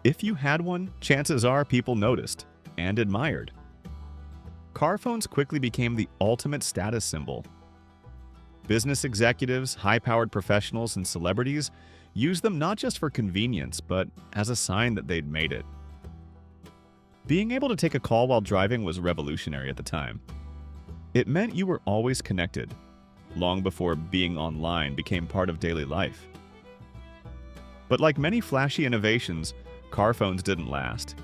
If you had one, chances are people noticed and admired. Car phones quickly became the ultimate status symbol. Business executives, high-powered professionals, and celebrities used them not just for convenience, but as a sign that they'd made it. Being able to take a call while driving was revolutionary at the time. It meant you were always connected, long before being online became part of daily life. But like many flashy innovations, car phones didn't last.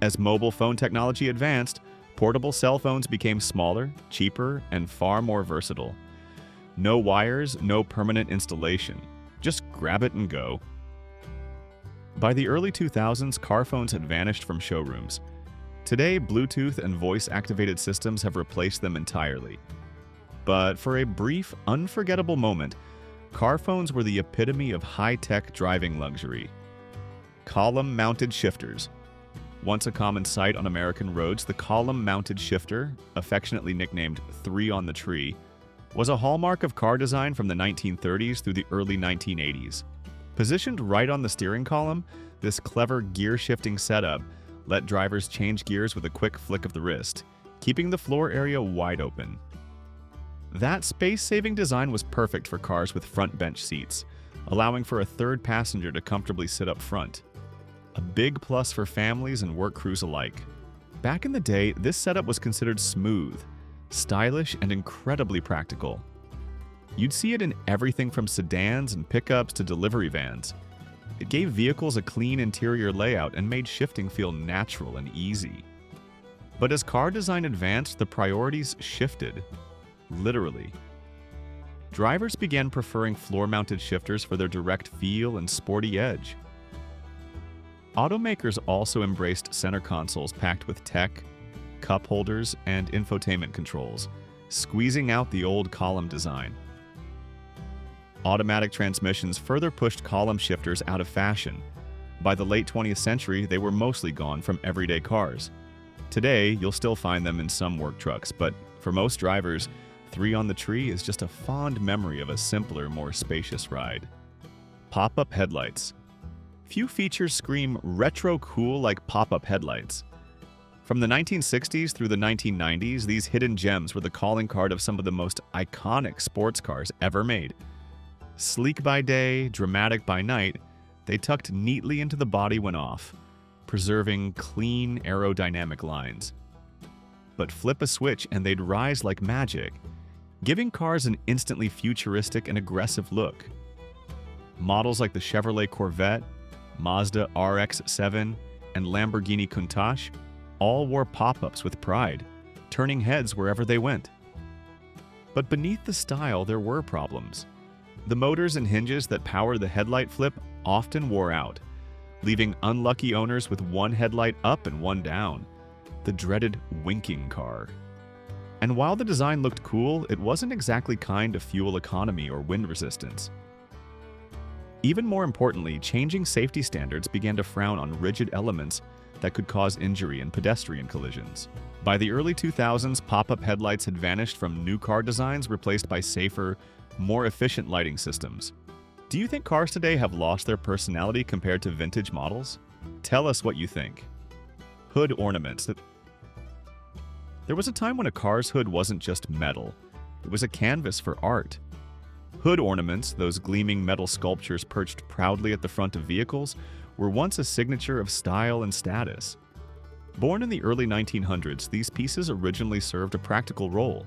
As mobile phone technology advanced, portable cell phones became smaller, cheaper, and far more versatile. No wires, no permanent installation. Just grab it and go. By the early 2000s, car phones had vanished from showrooms. Today, Bluetooth and voice-activated systems have replaced them entirely. But for a brief, unforgettable moment, car phones were the epitome of high-tech driving luxury. Column-mounted shifters. Once a common sight on American roads, the column-mounted shifter, affectionately nicknamed "three on the tree," was a hallmark of car design from the 1930s through the early 1980s. Positioned right on the steering column, this clever gear-shifting setup let drivers change gears with a quick flick of the wrist, keeping the floor area wide open. That space-saving design was perfect for cars with front bench seats, allowing for a third passenger to comfortably sit up front. A big plus for families and work crews alike. Back in the day, this setup was considered smooth, stylish, and incredibly practical. You'd see it in everything from sedans and pickups to delivery vans. It gave vehicles a clean interior layout and made shifting feel natural and easy. But as car design advanced, the priorities shifted. Literally. Drivers began preferring floor-mounted shifters for their direct feel and sporty edge. Automakers also embraced center consoles packed with tech, cup holders, and infotainment controls, squeezing out the old column design. Automatic transmissions further pushed column shifters out of fashion. By the late 20th century, they were mostly gone from everyday cars. Today, you'll still find them in some work trucks, but for most drivers, three on the tree is just a fond memory of a simpler, more spacious ride. Pop-up headlights. Few features scream retro cool like pop-up headlights. From the 1960s through the 1990s, these hidden gems were the calling card of some of the most iconic sports cars ever made. Sleek by day, dramatic by night, they tucked neatly into the body when off, preserving clean aerodynamic lines. But flip a switch and they'd rise like magic, giving cars an instantly futuristic and aggressive look. Models like the Chevrolet Corvette, Mazda RX-7, and Lamborghini Countach all wore pop-ups with pride, turning heads wherever they went. But beneath the style, there were problems. The motors and hinges that powered the headlight flip often wore out, leaving unlucky owners with one headlight up and one down, the dreaded winking car. And while the design looked cool, it wasn't exactly kind to fuel economy or wind resistance. Even more importantly, changing safety standards began to frown on rigid elements that could cause injury in pedestrian collisions. By the early 2000s, pop-up headlights had vanished from new car designs, replaced by safer, more efficient lighting systems. Do you think cars today have lost their personality compared to vintage models? Tell us what you think. Hood ornaments. There was a time when a car's hood wasn't just metal. It was a canvas for art. Hood ornaments, those gleaming metal sculptures perched proudly at the front of vehicles, were once a signature of style and status. Born in the early 1900s, these pieces originally served a practical role.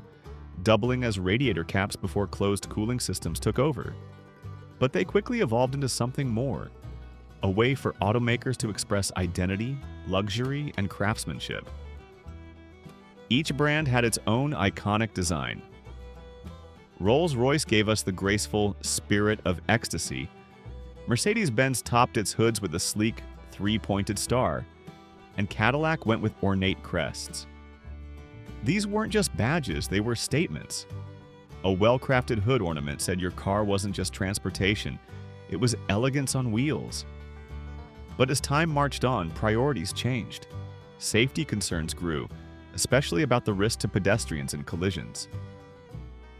doubling as radiator caps before closed cooling systems took over. But they quickly evolved into something more, a way for automakers to express identity, luxury, and craftsmanship. Each brand had its own iconic design. Rolls-Royce gave us the graceful Spirit of Ecstasy. Mercedes-Benz topped its hoods with a sleek, three-pointed star, and Cadillac went with ornate crests. These weren't just badges, they were statements. A well-crafted hood ornament said your car wasn't just transportation, it was elegance on wheels. But as time marched on, priorities changed. Safety concerns grew, especially about the risk to pedestrians in collisions.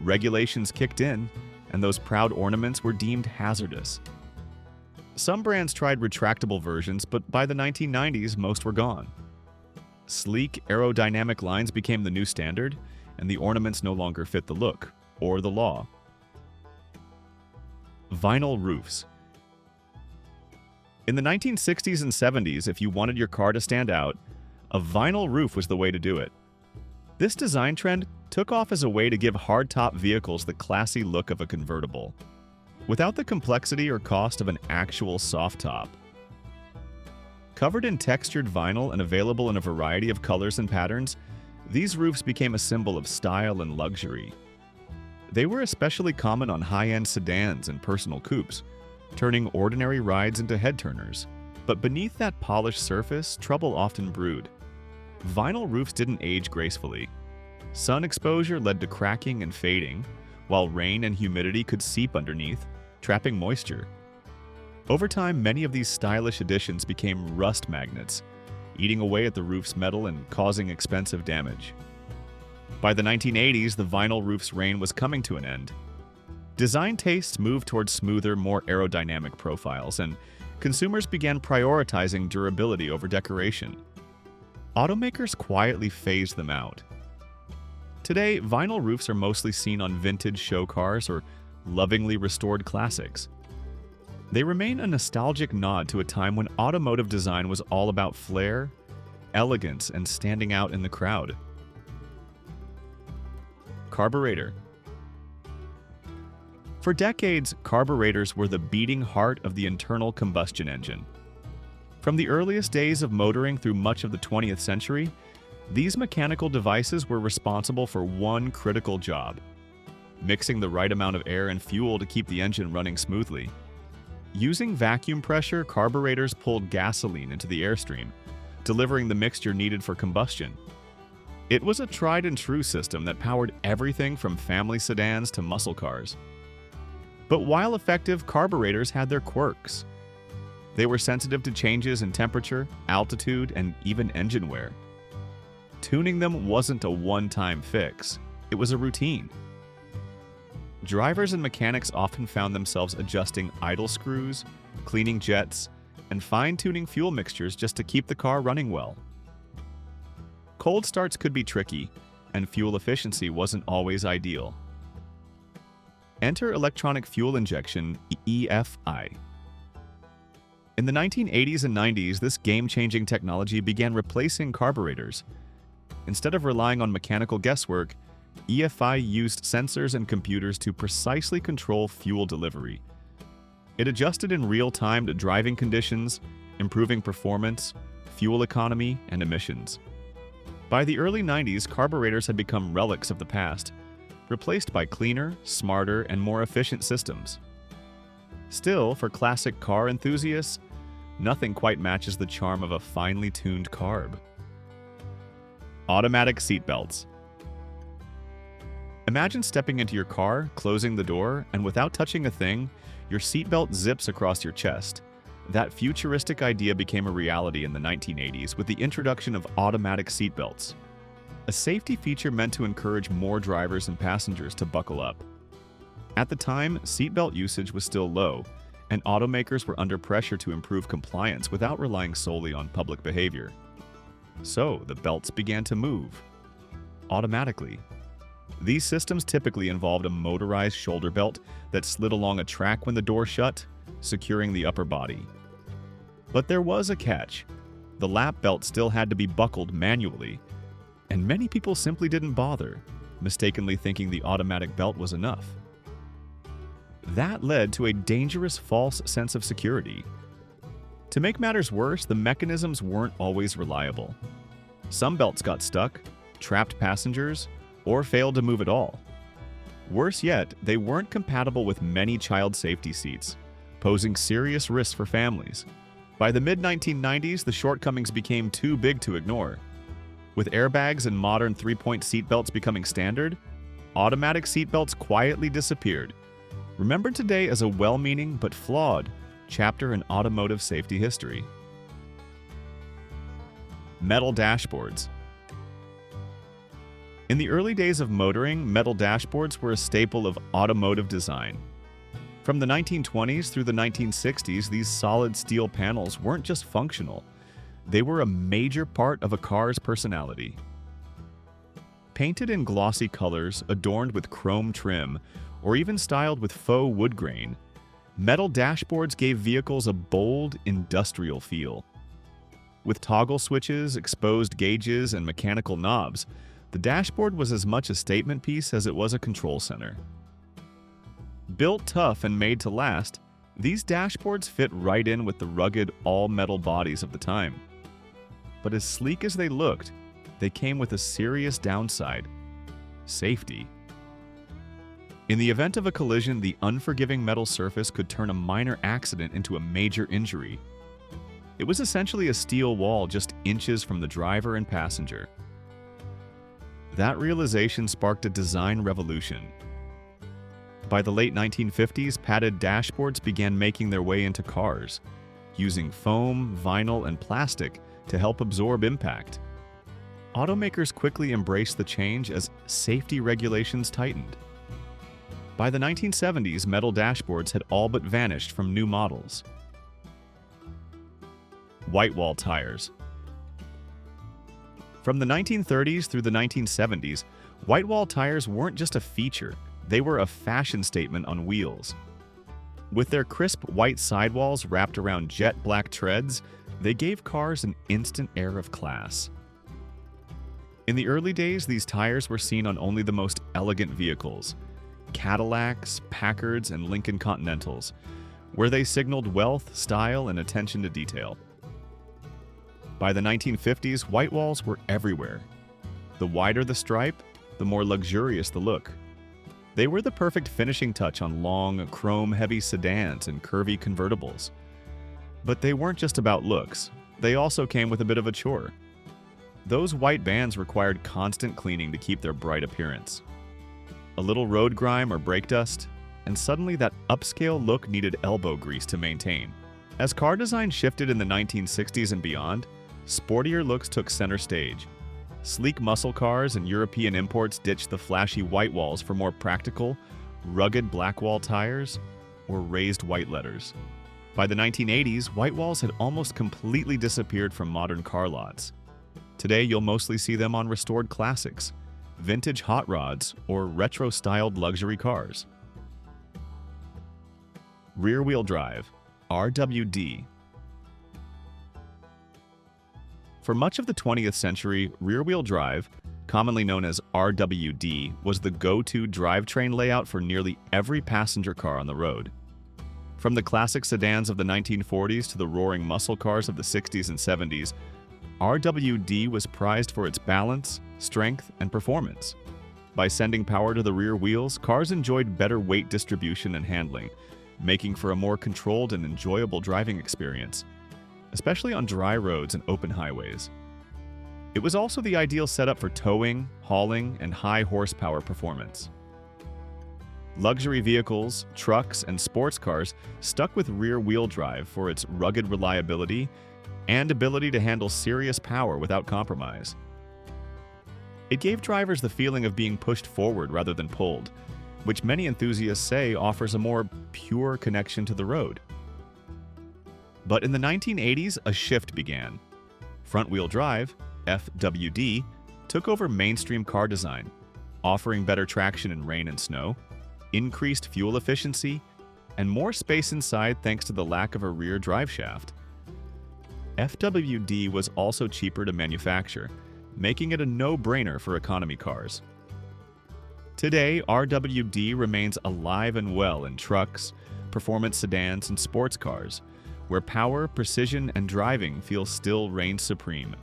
Regulations kicked in, and those proud ornaments were deemed hazardous. Some brands tried retractable versions, but by the 1990s, most were gone. Sleek, aerodynamic lines became the new standard, and the ornaments no longer fit the look or the law. Vinyl roofs. In the 1960s and 70s, if you wanted your car to stand out, a vinyl roof was the way to do it. This design trend took off as a way to give hardtop vehicles the classy look of a convertible, without the complexity or cost of an actual soft top. Covered in textured vinyl and available in a variety of colors and patterns, these roofs became a symbol of style and luxury. They were especially common on high-end sedans and personal coupes, turning ordinary rides into head-turners. But beneath that polished surface, trouble often brewed. Vinyl roofs didn't age gracefully. Sun exposure led to cracking and fading, while rain and humidity could seep underneath, trapping moisture. Over time, many of these stylish additions became rust magnets, eating away at the roof's metal and causing expensive damage. By the 1980s, the vinyl roof's reign was coming to an end. Design tastes moved towards smoother, more aerodynamic profiles, and consumers began prioritizing durability over decoration. Automakers quietly phased them out. Today, vinyl roofs are mostly seen on vintage show cars or lovingly restored classics. They remain a nostalgic nod to a time when automotive design was all about flair, elegance, and standing out in the crowd. Carburetor. For decades, carburetors were the beating heart of the internal combustion engine. From the earliest days of motoring through much of the 20th century, these mechanical devices were responsible for one critical job: mixing the right amount of air and fuel to keep the engine running smoothly. Using vacuum pressure, carburetors pulled gasoline into the airstream, delivering the mixture needed for combustion. It was a tried-and-true system that powered everything from family sedans to muscle cars. But while effective, carburetors had their quirks. They were sensitive to changes in temperature, altitude, and even engine wear. Tuning them wasn't a one-time fix, it was a routine. Drivers and mechanics often found themselves adjusting idle screws, cleaning jets, and fine-tuning fuel mixtures just to keep the car running well. Cold starts could be tricky, and fuel efficiency wasn't always ideal. Enter electronic fuel injection, EFI. In the 1980s and 90s, this game-changing technology began replacing carburetors. Instead of relying on mechanical guesswork, EFI used sensors and computers to precisely control fuel delivery. It adjusted in real time to driving conditions, improving performance, fuel economy, and emissions. By the early 90s, carburetors had become relics of the past, replaced by cleaner, smarter, and more efficient systems. Still, for classic car enthusiasts, nothing quite matches the charm of a finely tuned carb. Automatic seatbelts. Imagine stepping into your car, closing the door, and without touching a thing, your seatbelt zips across your chest. That futuristic idea became a reality in the 1980s with the introduction of automatic seatbelts, a safety feature meant to encourage more drivers and passengers to buckle up. At the time, seatbelt usage was still low, and automakers were under pressure to improve compliance without relying solely on public behavior. So, the belts began to move automatically. These systems typically involved a motorized shoulder belt that slid along a track when the door shut, securing the upper body. But there was a catch. The lap belt still had to be buckled manually, and many people simply didn't bother. mistakenly thinking the automatic belt was enough. That led to a dangerous false sense of security. To make matters worse, the mechanisms weren't always reliable. Some belts got stuck, trapped passengers, or failed to move at all. Worse yet, they weren't compatible with many child safety seats, posing serious risks for families. By the mid-1990s, the shortcomings became too big to ignore. With airbags and modern three-point seatbelts becoming standard, automatic seatbelts quietly disappeared, remembered today as a well-meaning but flawed chapter in automotive safety history. Metal dashboards. In the early days of motoring, metal dashboards were a staple of automotive design. From the 1920s through the 1960s, these solid steel panels weren't just functional, they were a major part of a car's personality. Painted in glossy colors, adorned with chrome trim, or even styled with faux wood grain, metal dashboards gave vehicles a bold, industrial feel. With toggle switches, exposed gauges, and mechanical knobs, the dashboard was as much a statement piece as it was a control center. Built tough and made to last, these dashboards fit right in with the rugged, all-metal bodies of the time. But as sleek as they looked, they came with a serious downside: safety. In the event of a collision, the unforgiving metal surface could turn a minor accident into a major injury. It was essentially a steel wall just inches from the driver and passenger. That realization sparked a design revolution. By the late 1950s, padded dashboards began making their way into cars, using foam, vinyl, and plastic to help absorb impact. Automakers quickly embraced the change as safety regulations tightened. By the 1970s, metal dashboards had all but vanished from new models. Whitewall tires. From the 1930s through the 1970s, whitewall tires weren't just a feature, they were a fashion statement on wheels. With their crisp white sidewalls wrapped around jet black treads, they gave cars an instant air of class. In the early days, these tires were seen on only the most elegant vehicles: Cadillacs, Packards, and Lincoln Continentals, where they signaled wealth, style, and attention to detail. By the 1950s, white walls were everywhere. The wider the stripe, the more luxurious the look. They were the perfect finishing touch on long, chrome-heavy sedans and curvy convertibles. But they weren't just about looks. They also came with a bit of a chore. Those white bands required constant cleaning to keep their bright appearance. A little road grime or brake dust, and suddenly that upscale look needed elbow grease to maintain. As car design shifted in the 1960s and beyond, sportier looks took center stage. Sleek muscle cars and European imports ditched the flashy white walls for more practical, rugged black wall tires or raised white letters. By the 1980s, white walls had almost completely disappeared from modern car lots. Today, you'll mostly see them on restored classics, vintage hot rods, or retro-styled luxury cars. Rear-wheel drive, RWD. For much of the 20th century, rear-wheel drive, commonly known as RWD, was the go-to drivetrain layout for nearly every passenger car on the road. From the classic sedans of the 1940s to the roaring muscle cars of the 60s and 70s, RWD was prized for its balance, strength, and performance. By sending power to the rear wheels, cars enjoyed better weight distribution and handling, making for a more controlled and enjoyable driving experience, especially on dry roads and open highways. It was also the ideal setup for towing, hauling, and high horsepower performance. Luxury vehicles, trucks, and sports cars stuck with rear-wheel drive for its rugged reliability and ability to handle serious power without compromise. It gave drivers the feeling of being pushed forward rather than pulled, which many enthusiasts say offers a more pure connection to the road. But in the 1980s, a shift began. Front-wheel drive, FWD, took over mainstream car design, offering better traction in rain and snow, increased fuel efficiency, and more space inside thanks to the lack of a rear drive shaft. FWD was also cheaper to manufacture, making it a no-brainer for economy cars. Today, RWD remains alive and well in trucks, performance sedans, and sports cars, where power, precision, and driving still reign supreme.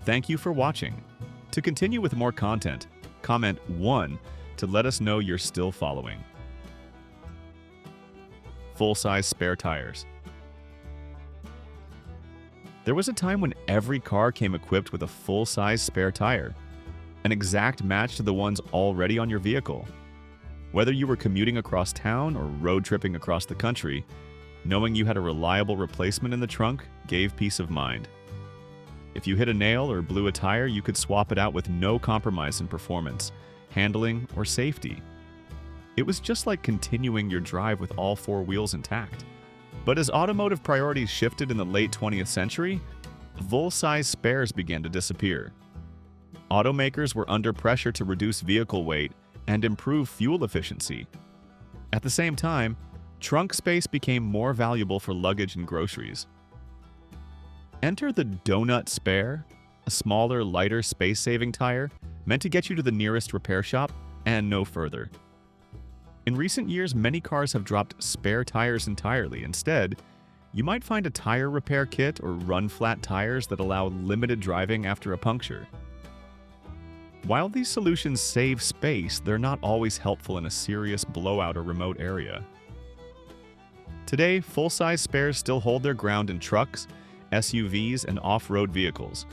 Thank you for watching. To continue with more content, comment 1 to let us know you're still following. Full-size spare tires. There was a time when every car came equipped with a full-size spare tire, an exact match to the ones already on your vehicle. Whether you were commuting across town or road tripping across the country, knowing you had a reliable replacement in the trunk gave peace of mind. If you hit a nail or blew a tire, you could swap it out with no compromise in performance, handling, or safety. It was just like continuing your drive with all 4 wheels intact. But as automotive priorities shifted in the late 20th century, full-size spares began to disappear. Automakers were under pressure to reduce vehicle weight and improve fuel efficiency. At the same time, trunk space became more valuable for luggage and groceries. Enter the donut spare, a smaller, lighter, space-saving tire meant to get you to the nearest repair shop and no further. In recent years, many cars have dropped spare tires entirely. Instead, you might find a tire repair kit or run-flat tires that allow limited driving after a puncture. While these solutions save space, they're not always helpful in a serious blowout or remote area. Today, full-size spares still hold their ground in trucks, SUVs, and off-road vehicles,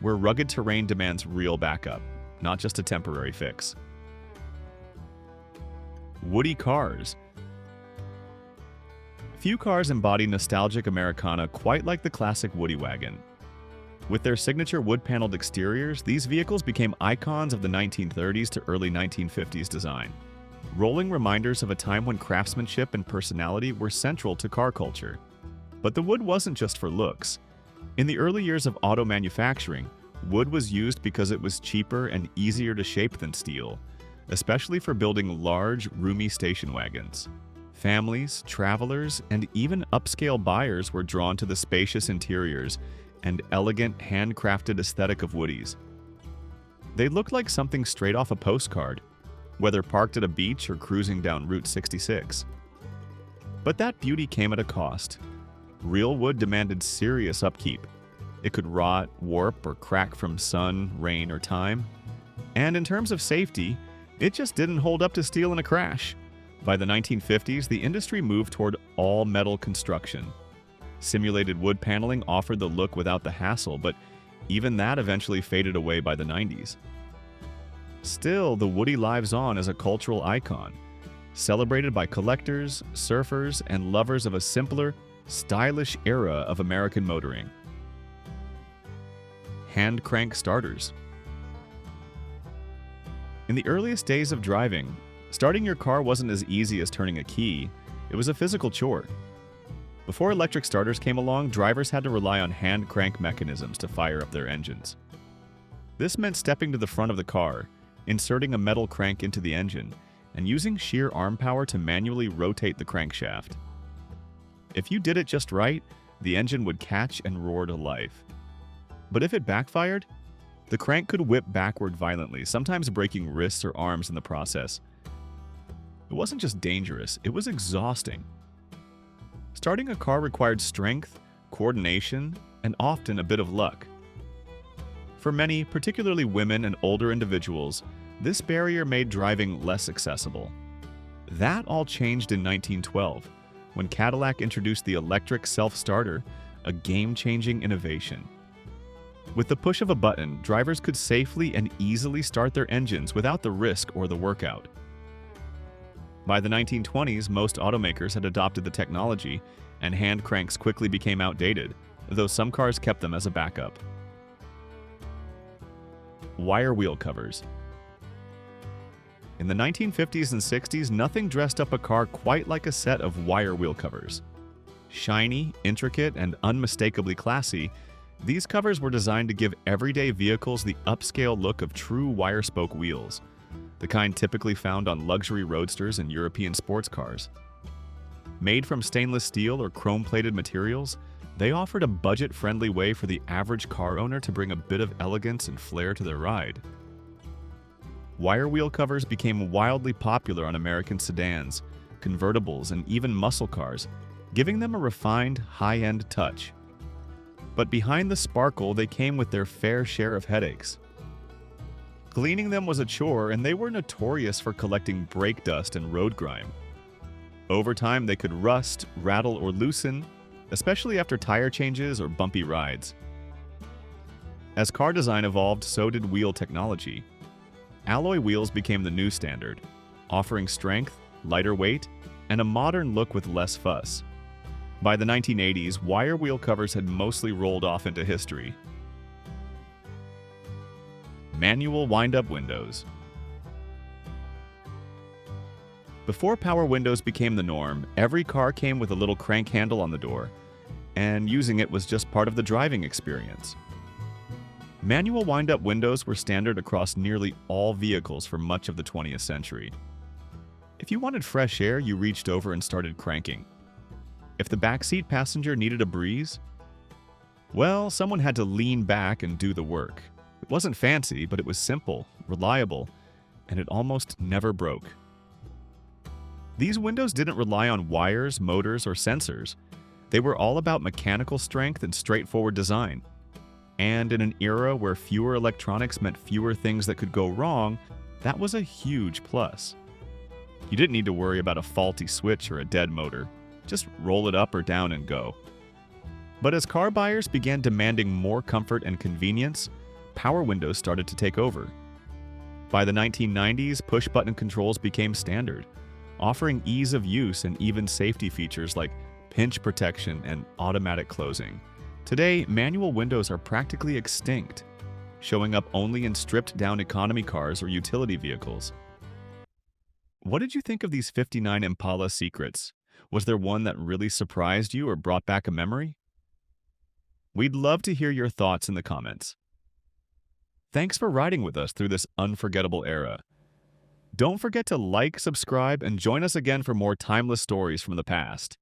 where rugged terrain demands real backup, not just a temporary fix. Woody cars. Few cars embody nostalgic Americana quite like the classic Woody wagon. With their signature wood-paneled exteriors, these vehicles became icons of the 1930s to early 1950s design, rolling reminders of a time when craftsmanship and personality were central to car culture. But the wood wasn't just for looks. In the early years of auto manufacturing, wood was used because it was cheaper and easier to shape than steel, especially for building large, roomy station wagons. Families, travelers, and even upscale buyers were drawn to the spacious interiors and elegant, handcrafted aesthetic of Woodies. They looked like something straight off a postcard, whether parked at a beach or cruising down Route 66. But that beauty came at a cost. Real wood demanded serious upkeep. It could rot, warp, or crack from sun, rain, or time. And in terms of safety, it just didn't hold up to steel in a crash. By the 1950s, the industry moved toward all-metal construction. Simulated wood paneling offered the look without the hassle, but even that eventually faded away by the 90s. Still, the Woody lives on as a cultural icon, celebrated by collectors, surfers, and lovers of a simpler, stylish era of American motoring. Hand crank starters. In the earliest days of driving, starting your car wasn't as easy as turning a key. It was a physical chore. Before electric starters came along, drivers had to rely on hand crank mechanisms to fire up their engines. This meant stepping to the front of the car, inserting a metal crank into the engine, and using sheer arm power to manually rotate the crankshaft. If you did it just right, the engine would catch and roar to life. But if it backfired, the crank could whip backward violently, sometimes breaking wrists or arms in the process. It wasn't just dangerous, it was exhausting. Starting a car required strength, coordination, and often a bit of luck. For many, particularly women and older individuals, this barrier made driving less accessible. That all changed in 1912, when Cadillac introduced the electric self-starter, a game-changing innovation. With the push of a button, drivers could safely and easily start their engines without the risk or the workout. By the 1920s, most automakers had adopted the technology, and hand cranks quickly became outdated, though some cars kept them as a backup. Wire wheel covers. In the 1950s and 60s, nothing dressed up a car quite like a set of wire wheel covers. Shiny, intricate, and unmistakably classy, these covers were designed to give everyday vehicles the upscale look of true wire-spoke wheels, the kind typically found on luxury roadsters and European sports cars. Made from stainless steel or chrome-plated materials, they offered a budget-friendly way for the average car owner to bring a bit of elegance and flair to their ride. wire wheel covers became wildly popular on American sedans, convertibles, and even muscle cars, giving them a refined, high-end touch. But behind the sparkle, they came with their fair share of headaches. Cleaning them was a chore, and they were notorious for collecting brake dust and road grime. Over time, they could rust, rattle, or loosen, especially after tire changes or bumpy rides. As car design evolved, so did wheel technology. Alloy wheels became the new standard, offering strength, lighter weight, and a modern look with less fuss. By the 1980s, wire wheel covers had mostly rolled off into history. Manual wind-up windows. Before power windows became the norm, every car came with a little crank handle on the door, and using it was just part of the driving experience. Manual wind-up windows were standard across nearly all vehicles for much of the 20th century. If you wanted fresh air, you reached over and started cranking. If the backseat passenger needed a breeze, well, someone had to lean back and do the work. It wasn't fancy, but it was simple, reliable, and it almost never broke. These windows didn't rely on wires, motors, or sensors. They were all about mechanical strength and straightforward design. And in an era where fewer electronics meant fewer things that could go wrong, that was a huge plus. You didn't need to worry about a faulty switch or a dead motor. Just roll it up or down and go. But as car buyers began demanding more comfort and convenience, power windows started to take over. By the 1990s, push-button controls became standard, offering ease of use and even safety features like pinch protection and automatic closing. Today, manual windows are practically extinct, showing up only in stripped-down economy cars or utility vehicles. What did you think of these 59 Impala secrets? Was there one that really surprised you or brought back a memory? We'd love to hear your thoughts in the comments. Thanks for riding with us through this unforgettable era. Don't forget to like, subscribe, and join us again for more timeless stories from the past.